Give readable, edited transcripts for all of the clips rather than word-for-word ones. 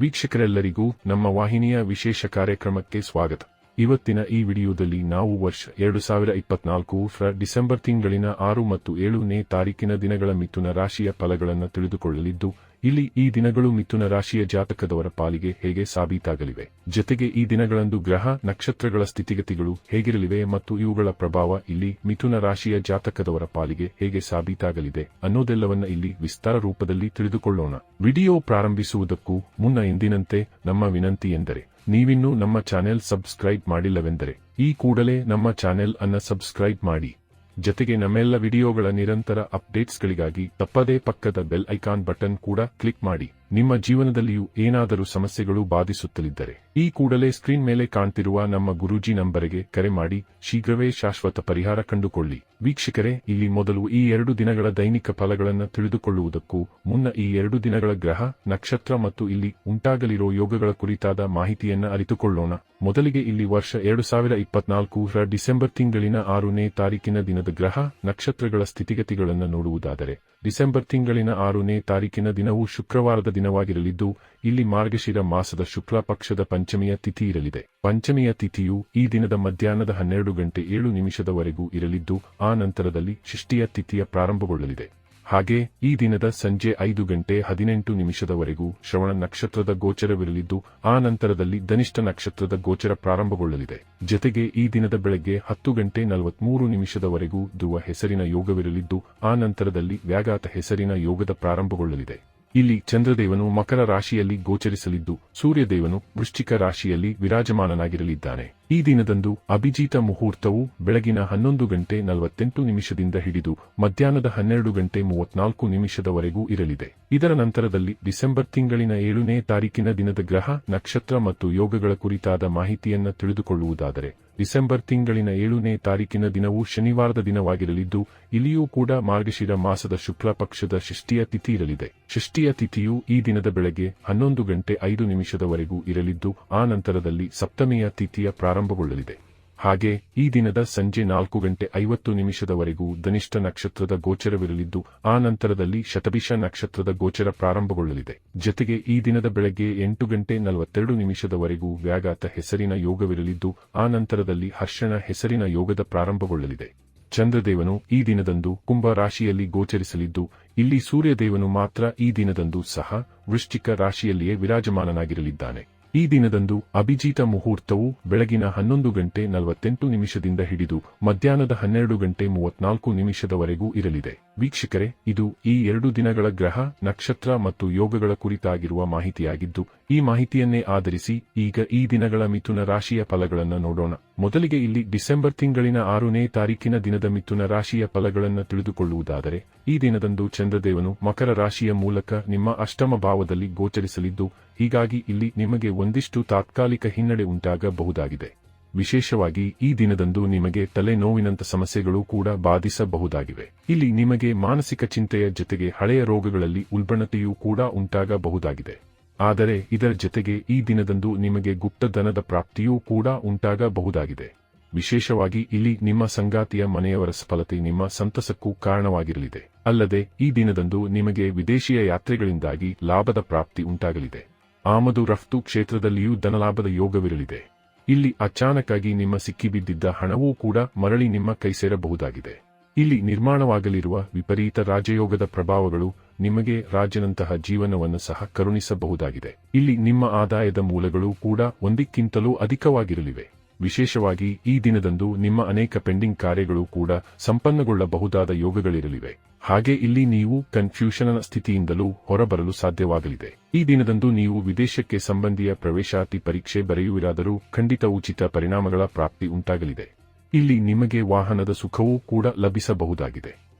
ವೀಕ್ಷಕರೆಲ್ಲರಿಗೂ ನಮ್ಮ ವಾಹಿನಿಯ ವಿಶೇಷ ಕಾರ್ಯಕ್ರಮಕ್ಕೆ ಸ್ವಾಗತ. ಇವತ್ತಿನ ಈ ವಿಡಿಯೋದಲ್ಲಿ ನಾವು ವರ್ಷ 2024 ಡಿಸೆಂಬರ್ ತಿಂಗಳಿನ 6 ಮತ್ತು 7ನೇ ತಾರೀಕಿನ ದಿನಗಳ ಮಿಥುನ ರಾಶಿಯ ಫಲಗಳನ್ನು ತಿಳಿದುಕೊಳ್ಳಲಿದ್ದು, ಇಲ್ಲಿ ಈ ದಿನಗಳು ಮಿಥುನ ರಾಶಿಯ ಜಾತಕದವರ ಪಾಲಿಗೆ ಹೇಗೆ ಸಾಬೀತಾಗಲಿವೆ, ಜೊತೆಗೆ ಈ ದಿನಗಳಂದು ಗ್ರಹ ನಕ್ಷತ್ರಗಳ ಸ್ಥಿತಿಗತಿಗಳು ಹೇಗಿರಲಿವೆ ಮತ್ತು ಇವುಗಳ ಪ್ರಭಾವ ಇಲ್ಲಿ ಮಿಥುನ ರಾಶಿಯ ಜಾತಕದವರ ಪಾಲಿಗೆ ಹೇಗೆ ಸಾಬೀತಾಗಲಿದೆ ಅನ್ನೋದೆಲ್ಲವನ್ನ ಇಲ್ಲಿ ವಿಸ್ತಾರ ರೂಪದಲ್ಲಿ ತಿಳಿದುಕೊಳ್ಳೋಣ. ವಿಡಿಯೋ ಪ್ರಾರಂಭಿಸುವುದಕ್ಕೂ ಮುನ್ನ ಎಂದಿನಂತೆ ನಮ್ಮ ವಿನಂತಿ ಎಂದರೆ, ನೀವಿನ್ನೂ ನಮ್ಮ ಚಾನೆಲ್ ಸಬ್ಸ್ಕ್ರೈಬ್ ಮಾಡಿಲ್ಲವೆಂದರೆ ಈ ಕೂಡಲೇ ನಮ್ಮ ಚಾನೆಲ್ ಅನ್ನು ಸಬ್ಸ್ಕ್ರೈಬ್ ಮಾಡಿ. ಜೊತೆಗೆ ನಮ್ಮೆಲ್ಲ ವಿಡಿಯೋಗಳ ನಿರಂತರ ಅಪ್ಡೇಟ್ಸ್ಗಳಿಗಾಗಿ ತಪ್ಪದೇ ಪಕ್ಕದ ಬೆಲ್ ಐಕಾನ್ ಬಟನ್ ಕೂಡ ಕ್ಲಿಕ್ ಮಾಡಿ. ನಿಮ್ಮ ಜೀವನದಲ್ಲಿಯೂ ಏನಾದರೂ ಸಮಸ್ಯೆಗಳು ಬಾಧಿಸುತ್ತಲಿದ್ದರೆ ಈ ಕೂಡಲೇ ಸ್ಕ್ರೀನ್ ಮೇಲೆ ಕಾಣ್ತಿರುವ ನಮ್ಮ ಗುರೂಜಿ ನಂಬರಿಗೆ ಕರೆ ಮಾಡಿ ಶೀಘ್ರವೇ ಶಾಶ್ವತ ಪರಿಹಾರ ಕಂಡುಕೊಳ್ಳಿ. ವೀಕ್ಷಕರೇ, ಇಲ್ಲಿ ಮೊದಲು ಈ 2 ದಿನಗಳ ದೈನಿಕ ಫಲಗಳನ್ನು ತಿಳಿದುಕೊಳ್ಳುವುದಕ್ಕೂ ಮುನ್ನ ಈ 2 ದಿನಗಳ ಗ್ರಹ ನಕ್ಷತ್ರ ಮತ್ತು ಇಲ್ಲಿ ಉಂಟಾಗಲಿರೋ ಯೋಗಗಳ ಕುರಿತಾದ ಮಾಹಿತಿಯನ್ನ ಅರಿತುಕೊಳ್ಳೋಣ. ಮೊದಲಿಗೆ ಇಲ್ಲಿ ವರ್ಷ 2024 ಡಿಸೆಂಬರ್ ತಿಂಗಳಿನ 6ನೇ ತಾರೀಕಿನ ದಿನದ ಗ್ರಹ ನಕ್ಷತ್ರಗಳ ಸ್ಥಿತಿಗತಿಗಳನ್ನು ನೋಡುವುದಾದರೆ, ಡಿಸೆಂಬರ್ ತಿಂಗಳಿನ 6ನೇ ತಾರೀಕಿನ ದಿನವು ಶುಕ್ರವಾರದ ದಿನವಾಗಿರಲಿದ್ದು, ಇಲ್ಲಿ ಮಾರ್ಗಶಿರ ಮಾಸದ ಶುಕ್ಲ ಪಕ್ಷದ ಪಂಚಮಿಯ ತಿಥಿ ಇರಲಿದೆ. ಪಂಚಮಿಯ ತಿಥಿಯು ಈ ದಿನದ ಮಧ್ಯಾಹ್ನದ 12:07 ಇರಲಿದ್ದು, ಆ ನಂತರದಲ್ಲಿ ಷಷ್ಠಿಯ ತಿಥಿಯ ಪ್ರಾರಂಭಗೊಳ್ಳಲಿದೆ. ಹಾಗೆ ಈ ದಿನದ ಸಂಜೆ 5:18 ಶ್ರವಣ ನಕ್ಷತ್ರದ ಗೋಚರವಿರಲಿದ್ದು, ಆ ನಂತರದಲ್ಲಿ ಧನಿಷ್ಠ ನಕ್ಷತ್ರದ ಗೋಚರ ಪ್ರಾರಂಭಗೊಳ್ಳಲಿದೆ. ಜೊತೆಗೆ ಈ ದಿನದ ಬೆಳಗ್ಗೆ 10:43 ಧ್ರುವ ಹೆಸರಿನ ಯೋಗವಿರಲಿದ್ದು, ಆ ನಂತರದಲ್ಲಿ ವ್ಯಾಘಾತ ಹೆಸರಿನ ಯೋಗದ ಪ್ರಾರಂಭಗೊಳ್ಳಲಿದೆ. ಇಲ್ಲಿ ಚಂದ್ರದೇವನು ಮಕರ ರಾಶಿಯಲ್ಲಿ ಗೋಚರಿಸಲಿದ್ದು, ಸೂರ್ಯದೇವನು ವೃಶ್ಚಿಕ ರಾಶಿಯಲ್ಲಿ ವಿರಾಜಮಾನನಾಗಿರಲಿದ್ದಾನೆ. ಈ ದಿನದಂದು ಅಭಿಜಿತ ಮುಹೂರ್ತವು ಬೆಳಗಿನ 11:48 ಹಿಡಿದು ಮಧ್ಯಾಹ್ನದ 12:34 ಇರಲಿದೆ. ಇದರ ನಂತರದಲ್ಲಿ ಡಿಸೆಂಬರ್ ತಿಂಗಳಿನ 7ನೇ ತಾರೀಕಿನ ದಿನದ ಗ್ರಹ ನಕ್ಷತ್ರ ಮತ್ತು ಯೋಗಗಳ ಕುರಿತಾದ ಮಾಹಿತಿಯನ್ನ ತಿಳಿದುಕೊಳ್ಳುವುದಾದರೆ, ಡಿಸೆಂಬರ್ ತಿಂಗಳಿನ 7ನೇ ತಾರೀಕಿನ ದಿನವು ಶನಿವಾರದ ದಿನವಾಗಿರಲಿದ್ದು, ಇಲ್ಲಿಯೂ ಕೂಡ ಮಾರ್ಗಶಿರ ಮಾಸದ ಶುಕ್ಲ ಪಕ್ಷದ ಷಷ್ಠಿಯ ತಿಥಿ ಇರಲಿದೆ. ಷಷ್ಠಿಯ ತಿಥಿಯು ಈ ದಿನದ ಬೆಳಗ್ಗೆ 11:05 ಇರಲಿದ್ದು, ಆ ನಂತರದಲ್ಲಿ ಸಪ್ತಮಿಯ ತಿಥಿಯ ಪ್ರಾರಂಭಗೊಳ್ಳಲಿದೆ. ಹಾಗೆ ಈ ದಿನದ ಸಂಜೆ 4:50 ಧನಿಷ್ಠ ನಕ್ಷತ್ರದ ಗೋಚರವಿರಲಿದ್ದು, ಆ ನಂತರದಲ್ಲಿ ಶತಭಿಷ ನಕ್ಷತ್ರದ ಗೋಚರ ಪ್ರಾರಂಭಗೊಳ್ಳಲಿದೆ. ಜೊತೆಗೆ ಈ ದಿನದ ಬೆಳಗ್ಗೆ 8:42 ವ್ಯಾಘಾತ ಹೆಸರಿನ ಯೋಗವಿರಲಿದ್ದು, ಆ ನಂತರದಲ್ಲಿ ಹರ್ಷಣ ಹೆಸರಿನ ಯೋಗದ ಪ್ರಾರಂಭಗೊಳ್ಳಲಿದೆ. ಚಂದ್ರದೇವನು ಈ ದಿನದಂದು ಕುಂಭ ರಾಶಿಯಲ್ಲಿ ಗೋಚರಿಸಲಿದ್ದು, ಇಲ್ಲಿ ಸೂರ್ಯದೇವನು ಮಾತ್ರ ಈ ದಿನದಂದು ಸಹ ವೃಶ್ಚಿಕ ರಾಶಿಯಲ್ಲಿಯೇ ವಿರಾಜಮಾನನಾಗಿರಲಿದ್ದಾನೆ. ಈ ದಿನದಂದು ಅಭಿಜಿತ ಮುಹೂರ್ತವು ಬೆಳಗಿನ 11:48 ಹಿಡಿದು ಮಧ್ಯಾಹ್ನದ 12:34 ಇರಲಿದೆ. ವೀಕ್ಷಕರೇ, ಇದು ಈ 2 ದಿನಗಳ ಗ್ರಹ ನಕ್ಷತ್ರ ಮತ್ತು ಯೋಗಗಳ ಕುರಿತಾಗಿರುವ ಮಾಹಿತಿಯಾಗಿದ್ದು, ಈ ಮಾಹಿತಿಯನ್ನೇ ಆಧರಿಸಿ ಈಗ ಈ ದಿನಗಳ ಮಿಥುನ ರಾಶಿಯ ಫಲಗಳನ್ನು ನೋಡೋಣ. ಮೊದಲಿಗೆ ಇಲ್ಲಿ ಡಿಸೆಂಬರ್ ತಿಂಗಳಿನ 6ನೇ ತಾರೀಕಿನ ದಿನದ ಮಿಥುನ ರಾಶಿಯ ಫಲಗಳನ್ನು ತಿಳಿದುಕೊಳ್ಳುವುದಾದರೆ, ಈ ದಿನದಂದು ಚಂದ್ರದೇವನು ಮಕರ ರಾಶಿಯ ಮೂಲಕ ನಿಮ್ಮ ಅಷ್ಟಮ ಭಾವದಲ್ಲಿ ಗೋಚರಿಸಲಿದ್ದು, ಹೀಗಾಗಿ ಇಲ್ಲಿ ನಿಮಗೆ ಒಂದಿಷ್ಟು ತಾತ್ಕಾಲಿಕ ಹಿನ್ನಡೆ ಉಂಟಾಗಬಹುದಾಗಿದೆ. ವಿಶೇಷವಾಗಿ ಈ ದಿನದಂದು ನಿಮಗೆ ತಲೆನೋವಿನಂಥ ಸಮಸ್ಯೆಗಳು ಕೂಡ ಬಾಧಿಸಬಹುದಾಗಿವೆ. ಇಲ್ಲಿ ನಿಮಗೆ ಮಾನಸಿಕ ಚಿಂತೆಯ ಜೊತೆಗೆ ಹಳೆಯ ರೋಗಗಳಲ್ಲಿ ಉಲ್ಬಣತೆಯೂ ಕೂಡ ಉಂಟಾಗಬಹುದಾಗಿದೆ. ಆದರೆ ಇದರ ಜೊತೆಗೆ ಈ ದಿನದಂದು ನಿಮಗೆ ಗುಪ್ತಧನದ ಪ್ರಾಪ್ತಿಯೂ ಕೂಡ ಉಂಟಾಗಬಹುದಾಗಿದೆ. ವಿಶೇಷವಾಗಿ ಇಲ್ಲಿ ನಿಮ್ಮ ಸಂಗಾತಿಯ ಮನೆಯವರ ಸಫಲತೆ ನಿಮ್ಮ ಸಂತಸಕ್ಕೂ ಕಾರಣವಾಗಿರಲಿದೆ. ಅಲ್ಲದೆ ಈ ದಿನದಂದು ನಿಮಗೆ ವಿದೇಶಿಯ ಯಾತ್ರೆಗಳಿಂದಾಗಿ ಲಾಭದ ಪ್ರಾಪ್ತಿ ಉಂಟಾಗಲಿದೆ. ಆಮದು ರಫ್ತು ಕ್ಷೇತ್ರದಲ್ಲಿಯೂ ಧನಲಾಭದ ಯೋಗವಿರಲಿದೆ. ಇಲ್ಲಿ ಅಚಾನಕ್ಕಾಗಿ ನಿಮ್ಮ ಸಿಕ್ಕಿಬಿದ್ದಿದ್ದ ಹಣವೂ ಕೂಡ ಮರಳಿ ನಿಮ್ಮ ಕೈ ಸೇರಬಹುದಾಗಿದೆ. ಇಲ್ಲಿ ನಿರ್ಮಾಣವಾಗಲಿರುವ ವಿಪರೀತ ರಾಜಯೋಗದ ಪ್ರಭಾವಗಳು ನಿಮಗೆ ರಾಜನಂತಹ ಜೀವನವನ್ನು ಸಹ ಕರುಣಿಸಬಹುದಾಗಿದೆ. ಇಲ್ಲಿ ನಿಮ್ಮ ಆದಾಯದ ಮೂಲಗಳು ಕೂಡ ಒಂದಕ್ಕಿಂತಲೂ ಅಧಿಕವಾಗಿರಲಿವೆ. ವಿಶೇಷವಾಗಿ ಈ ದಿನದಂದು ನಿಮ್ಮ ಅನೇಕ ಪೆಂಡಿಂಗ್ ಕಾರ್ಯಗಳು ಕೂಡ ಸಂಪನ್ನಗೊಳ್ಳಬಹುದಾದ ಯೋಗಗಳಿರಲಿವೆ. ಹಾಗೆ ಇಲ್ಲಿ ನೀವು ಕನ್ಫ್ಯೂಷನ್ ಸ್ಥಿತಿಯಿಂದಲೂ ಹೊರಬರಲು ಸಾಧ್ಯವಾಗಲಿದೆ. ಈ ದಿನದಂದು ನೀವು ವಿದೇಶಕ್ಕೆ ಸಂಬಂಧಿಯ ಪ್ರವೇಶಾತಿ ಪರೀಕ್ಷೆ ಬರೆಯುವಿರಾದರೂ ಖಂಡಿತ ಉಚಿತ ಪರಿಣಾಮಗಳ ಪ್ರಾಪ್ತಿ ಉಂಟಾಗಲಿದೆ. ಇಲ್ಲಿ ನಿಮಗೆ ವಾಹನದ ಸುಖವೂ ಕೂಡ ಲಭಿಸಬಹುದಾಗಿದೆ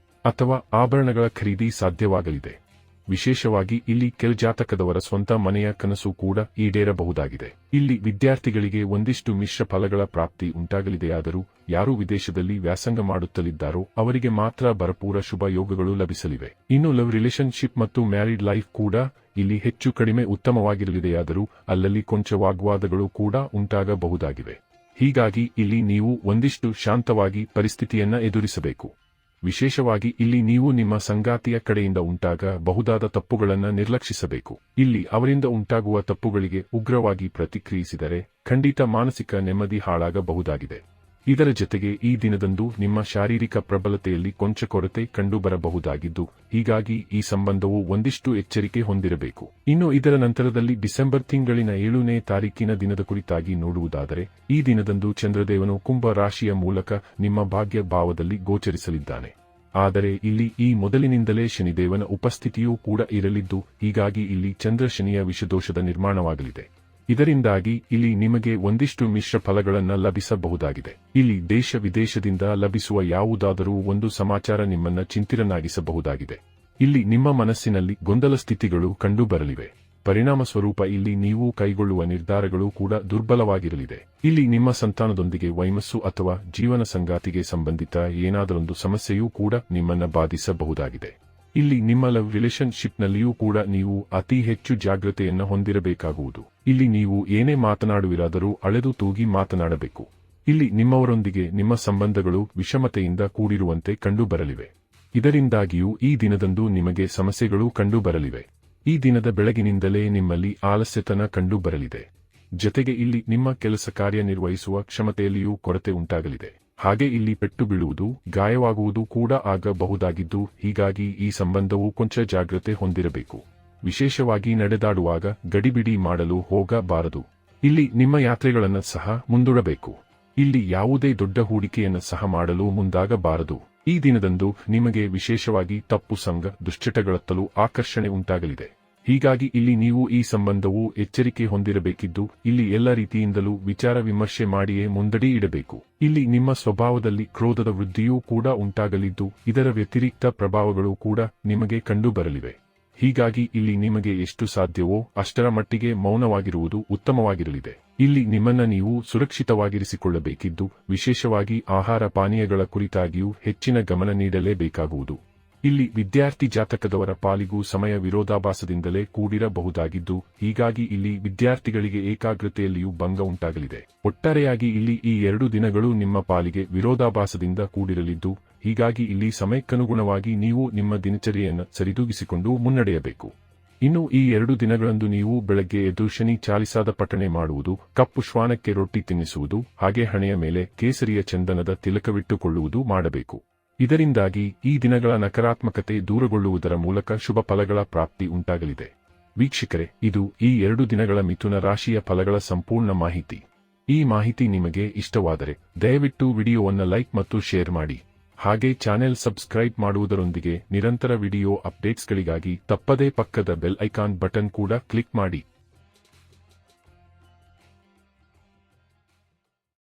ಅಥವಾ ಆಭರಣಗಳ ಖರೀದಿ ಸಾಧ್ಯವಾಗಲಿದೆ. ವಿಶೇಷವಾಗಿ ಇಲ್ಲಿ ಜಾತಕದವರ ಸ್ವಂತ ಮನೆಯ ಕನಸು ಕೂಡ ಈಡೇರಬಹುದಾಗಿದೆ. ಇಲ್ಲಿ ವಿದ್ಯಾರ್ಥಿಗಳಿಗೆ ಒಂದಿಷ್ಟು ಮಿಶ್ರ ಫಲಗಳ ಪ್ರಾಪ್ತಿ ಉಂಟಾಗಲಿದೆಯಾದರೂ ಯಾರು ವಿದೇಶದಲ್ಲಿ ವ್ಯಾಸಂಗ ಮಾಡುತ್ತಲಿದ್ದಾರೋ ಅವರಿಗೆ ಮಾತ್ರ ಭರಪೂರ ಶುಭ ಯೋಗಗಳು ಲಭಿಸಲಿವೆ. ಇನ್ನು ಲವ್ ರಿಲೇಶನ್ಶಿಪ್ ಮತ್ತು ಮ್ಯಾರಿಡ್ ಲೈಫ್ ಕೂಡ ಇಲ್ಲಿ ಹೆಚ್ಚು ಕಡಿಮೆ ಉತ್ತಮವಾಗಿರಲಿದೆಯಾದರೂ ಅಲ್ಲಲ್ಲಿ ಕೊಂಚ ವಾಗ್ವಾದಗಳು ಕೂಡ ಉಂಟಾಗಬಹುದಾಗಿವೆ. ಹೀಗಾಗಿ ಇಲ್ಲಿ ನೀವು ಒಂದಿಷ್ಟು ಶಾಂತವಾಗಿ ಪರಿಸ್ಥಿತಿಯನ್ನ ಎದುರಿಸಬೇಕು. ವಿಶೇಷವಾಗಿ ಇಲ್ಲಿ ನೀವು ನಿಮ್ಮ ಸಂಗಾತಿಯ ಕಡೆಯಿಂದ ಉಂಟಾಗಬಹುದಾದ ತಪ್ಪುಗಳನ್ನು ನಿರ್ಲಕ್ಷಿಸಬೇಕು. ಇಲ್ಲಿ ಅವರಿಂದ ಉಂಟಾಗುವ ತಪ್ಪುಗಳಿಗೆ ಉಗ್ರವಾಗಿ ಪ್ರತಿಕ್ರಿಯಿಸಿದರೆ ಖಂಡಿತ ಮಾನಸಿಕ ನೆಮ್ಮದಿ ಹಾಳಾಗಬಹುದಾಗಿದೆ. ಇದರ ಜೊತೆಗೆ ಈ ದಿನದಂದು ನಿಮ್ಮ ಶಾರೀರಿಕ ಪ್ರಬಲತೆಯಲ್ಲಿ ಕೊಂಚ ಕೊರತೆ ಕಂಡುಬರಬಹುದಾಗಿದ್ದು, ಹೀಗಾಗಿ ಈ ಸಂಬಂಧವು ಒಂದಿಷ್ಟು ಎಚ್ಚರಿಕೆ ಹೊಂದಿರಬೇಕು. ಇನ್ನು ಇದರ ನಂತರದಲ್ಲಿ ಡಿಸೆಂಬರ್ ತಿಂಗಳಿನ 7ನೇ ತಾರೀಕಿನ ದಿನದ ಕುರಿತಾಗಿ ನೋಡುವುದಾದರೆ, ಈ ದಿನದಂದು ಚಂದ್ರದೇವನು ಕುಂಭ ರಾಶಿಯ ಮೂಲಕ ನಿಮ್ಮ ಭಾಗ್ಯ ಭಾವದಲ್ಲಿ ಗೋಚರಿಸಲಿದ್ದಾನೆ. ಆದರೆ ಇಲ್ಲಿ ಈ ಮೊದಲಿನಿಂದಲೇ ಶನಿದೇವನ ಉಪಸ್ಥಿತಿಯೂ ಕೂಡ ಇರಲಿದ್ದು, ಹೀಗಾಗಿ ಇಲ್ಲಿ ಚಂದ್ರ ಶನಿಯ ವಿಷದೋಷದ ನಿರ್ಮಾಣವಾಗಲಿದೆ. ಇದರಿಂದಾಗಿ ಇಲ್ಲಿ ನಿಮಗೆ ಒಂದಿಷ್ಟು ಮಿಶ್ರ ಫಲಗಳನ್ನು ಲಭಿಸಬಹುದಾಗಿದೆ. ಇಲ್ಲಿ ದೇಶ ವಿದೇಶದಿಂದ ಲಭಿಸುವ ಯಾವುದಾದರೂ ಒಂದು ಸಮಾಚಾರ ನಿಮ್ಮನ್ನ ಚಿಂತಿತನಾಗಿಸಬಹುದಾಗಿದೆ. ಇಲ್ಲಿ ನಿಮ್ಮ ಮನಸ್ಸಿನಲ್ಲಿ ಗೊಂದಲ ಸ್ಥಿತಿಗಳು ಕಂಡುಬರಲಿವೆ. ಪರಿಣಾಮ ಸ್ವರೂಪ ಇಲ್ಲಿ ನೀವು ಕೈಗೊಳ್ಳುವ ನಿರ್ಧಾರಗಳು ಕೂಡ ದುರ್ಬಲವಾಗಿರಲಿದೆ. ಇಲ್ಲಿ ನಿಮ್ಮ ಸಂತಾನದೊಂದಿಗೆ ವೈಮಸ್ಸು ಅಥವಾ ಜೀವನ ಸಂಗಾತಿಗೆ ಸಂಬಂಧಿತ ಏನಾದರೊಂದು ಸಮಸ್ಯೆಯೂ ಕೂಡ ನಿಮ್ಮನ್ನ ಬಾಧಿಸಬಹುದಾಗಿದೆ. ಇಲ್ಲಿ ನಿಮ್ಮ ಲವ್ ರಿಲೇಶನ್ಶಿಪ್ನಲ್ಲಿಯೂ ಕೂಡ ನೀವು ಅತಿ ಹೆಚ್ಚು ಜಾಗೃತೆಯನ್ನು ಹೊಂದಿರಬೇಕಾಗುವುದು. ಇಲ್ಲಿ ನೀವು ಏನೇ ಮಾತನಾಡುವಿರಾದರೂ ಅಳೆದು ತೂಗಿ ಮಾತನಾಡಬೇಕು. ಇಲ್ಲಿ ನಿಮ್ಮವರೊಂದಿಗೆ ನಿಮ್ಮ ಸಂಬಂಧಗಳು ವಿಷಮತೆಯಿಂದ ಕೂಡಿರುವಂತೆ ಕಂಡುಬರಲಿವೆ. ಇದರಿಂದಾಗಿಯೂ ಈ ದಿನದಂದು ನಿಮಗೆ ಸಮಸ್ಯೆಗಳು ಕಂಡುಬರಲಿವೆ. ಈ ದಿನದ ಬೆಳಗಿನಿಂದಲೇ ನಿಮ್ಮಲ್ಲಿ ಆಲಸ್ಯತನ ಕಂಡುಬರಲಿದೆ. ಜೊತೆಗೆ ಇಲ್ಲಿ ನಿಮ್ಮ ಕೆಲಸ ಕಾರ್ಯನಿರ್ವಹಿಸುವ ಕ್ಷಮತೆಯಲ್ಲಿಯೂ ಕೊರತೆ ಉಂಟಾಗಲಿದೆ. ಹಾಗೆ ಇಲ್ಲಿ ಪೆಟ್ಟು ಬೀಳುವುದು, ಗಾಯವಾಗುವುದು ಕೂಡ ಆಗಬಹುದಾಗಿದ್ದು, ಹೀಗಾಗಿ ಈ ಸಂಬಂಧವು ಕೊಂಚ ಜಾಗ್ರತೆ ಹೊಂದಿರಬೇಕು. ವಿಶೇಷವಾಗಿ ನಡೆದಾಡುವಾಗ ಗಡಿಬಿಡಿ ಮಾಡಲು ಹೋಗಬಾರದು. ಇಲ್ಲಿ ನಿಮ್ಮ ಯಾತ್ರೆಗಳನ್ನು ಸಹ ಮುಂದೂಡಬೇಕು. ಇಲ್ಲಿ ಯಾವುದೇ ದೊಡ್ಡ ಹೂಡಿಕೆಯನ್ನು ಸಹ ಮಾಡಲು ಮುಂದಾಗಬಾರದು. ಈ ದಿನದಂದು ನಿಮಗೆ ವಿಶೇಷವಾಗಿ ತಪ್ಪು ಸಂಘ ದುಶ್ಚಟಗಳತ್ತಲೂ ಆಕರ್ಷಣೆ ಉಂಟಾಗಲಿದೆ. ಹೀಗಾಗಿ ಇಲ್ಲಿ ನೀವು ಈ ಸಂಬಂಧವು ಎಚ್ಚರಿಕೆ ಹೊಂದಿರಬೇಕಿದ್ದು, ಇಲ್ಲಿ ಎಲ್ಲ ರೀತಿಯಿಂದಲೂ ವಿಚಾರ ವಿಮರ್ಶೆ ಮಾಡಿಯೇ ಮುಂದಡಿ ಇಡಬೇಕು. ಇಲ್ಲಿ ನಿಮ್ಮ ಸ್ವಭಾವದಲ್ಲಿ ಕ್ರೋಧದ ವೃದ್ಧಿಯೂ ಕೂಡ ಉಂಟಾಗಲಿದ್ದು, ಇದರ ವ್ಯತಿರಿಕ್ತ ಪ್ರಭಾವಗಳು ಕೂಡ ನಿಮಗೆ ಕಂಡುಬರಲಿವೆ. ಹೀಗಾಗಿ ಇಲ್ಲಿ ನಿಮಗೆ ಎಷ್ಟು ಸಾಧ್ಯವೋ ಅಷ್ಟರ ಮಟ್ಟಿಗೆ ಮೌನವಾಗಿರುವುದು ಉತ್ತಮವಾಗಿರಲಿದೆ. ಇಲ್ಲಿ ನಿಮ್ಮನ್ನ ನೀವು ಸುರಕ್ಷಿತವಾಗಿರಿಸಿಕೊಳ್ಳಬೇಕಿದ್ದು, ವಿಶೇಷವಾಗಿ ಆಹಾರ ಪಾನೀಯಗಳ ಕುರಿತಾಗಿಯೂ ಹೆಚ್ಚಿನ ಗಮನ ನೀಡಲೇಬೇಕಾಗುವುದು. ಇಲ್ಲಿ ವಿದ್ಯಾರ್ಥಿ ಜಾತಕದವರ ಪಾಲಿಗೂ ಸಮಯ ವಿರೋಧಾಭಾಸದಿಂದಲೇ ಕೂಡಿರಬಹುದಾಗಿದ್ದು, ಹೀಗಾಗಿ ಇಲ್ಲಿ ವಿದ್ಯಾರ್ಥಿಗಳಿಗೆ ಏಕಾಗ್ರತೆಯಲ್ಲಿಯೂ ಭಂಗ ಉಂಟಾಗಲಿದೆ. ಒಟ್ಟಾರೆಯಾಗಿ ಇಲ್ಲಿ ಈ 2 ದಿನಗಳು ನಿಮ್ಮ ಪಾಲಿಗೆ ವಿರೋಧಾಭಾಸದಿಂದ ಕೂಡಿರಲಿದ್ದು, ಹೀಗಾಗಿ ಇಲ್ಲಿ ಸಮಯಕ್ಕನುಗುಣವಾಗಿ ನೀವು ನಿಮ್ಮ ದಿನಚರಿಯನ್ನು ಸರಿದೂಗಿಸಿಕೊಂಡು ಮುನ್ನಡೆಯಬೇಕು. ಇನ್ನು ಈ 2 ದಿನಗಳಂದು ನೀವು ಬೆಳಗ್ಗೆ ಎದ್ದು ಶನಿ ಚಾಲಿಸಾದ ಪಠಣೆ ಮಾಡುವುದು, ಕಪ್ಪು ಶ್ವಾನಕ್ಕೆ ರೊಟ್ಟಿ ತಿನ್ನಿಸುವುದು, ಹಾಗೆ ಹಣೆಯ ಮೇಲೆ ಕೇಸರಿಯ ಚಂದನದ ತಿಲಕವಿಟ್ಟುಕೊಳ್ಳುವುದು ಮಾಡಬೇಕು. ಇದರಿಂದಾಗಿ ಈ ದಿನಗಳ ನಕಾರಾತ್ಮಕತೆ ದೂರಗೊಳ್ಳುವುದರ ಮೂಲಕ ಶುಭ ಫಲಗಳ ಪ್ರಾಪ್ತಿ ಉಂಟಾಗಲಿದೆ. ವೀಕ್ಷಕರೇ, ಇದು ಈ 2 ದಿನಗಳ ಮಿಥುನ ರಾಶಿಯ ಫಲಗಳ ಸಂಪೂರ್ಣ ಮಾಹಿತಿ. ಈ ಮಾಹಿತಿ ನಿಮಗೆ ಇಷ್ಟವಾದರೆ ದಯವಿಟ್ಟು ವಿಡಿಯೋವನ್ನು ಲೈಕ್ ಮತ್ತು ಶೇರ್ ಮಾಡಿ. ಹಾಗೆ ಚಾನೆಲ್ ಸಬ್ಸ್ಕ್ರೈಬ್ ಮಾಡುವುದರೊಂದಿಗೆ ನಿರಂತರ ವಿಡಿಯೋ ಅಪ್ಡೇಟ್ಸ್ಗಳಿಗಾಗಿ ತಪ್ಪದೇ ಪಕ್ಕದ ಬೆಲ್ ಐಕಾನ್ ಬಟನ್ ಕೂಡ ಕ್ಲಿಕ್ ಮಾಡಿ.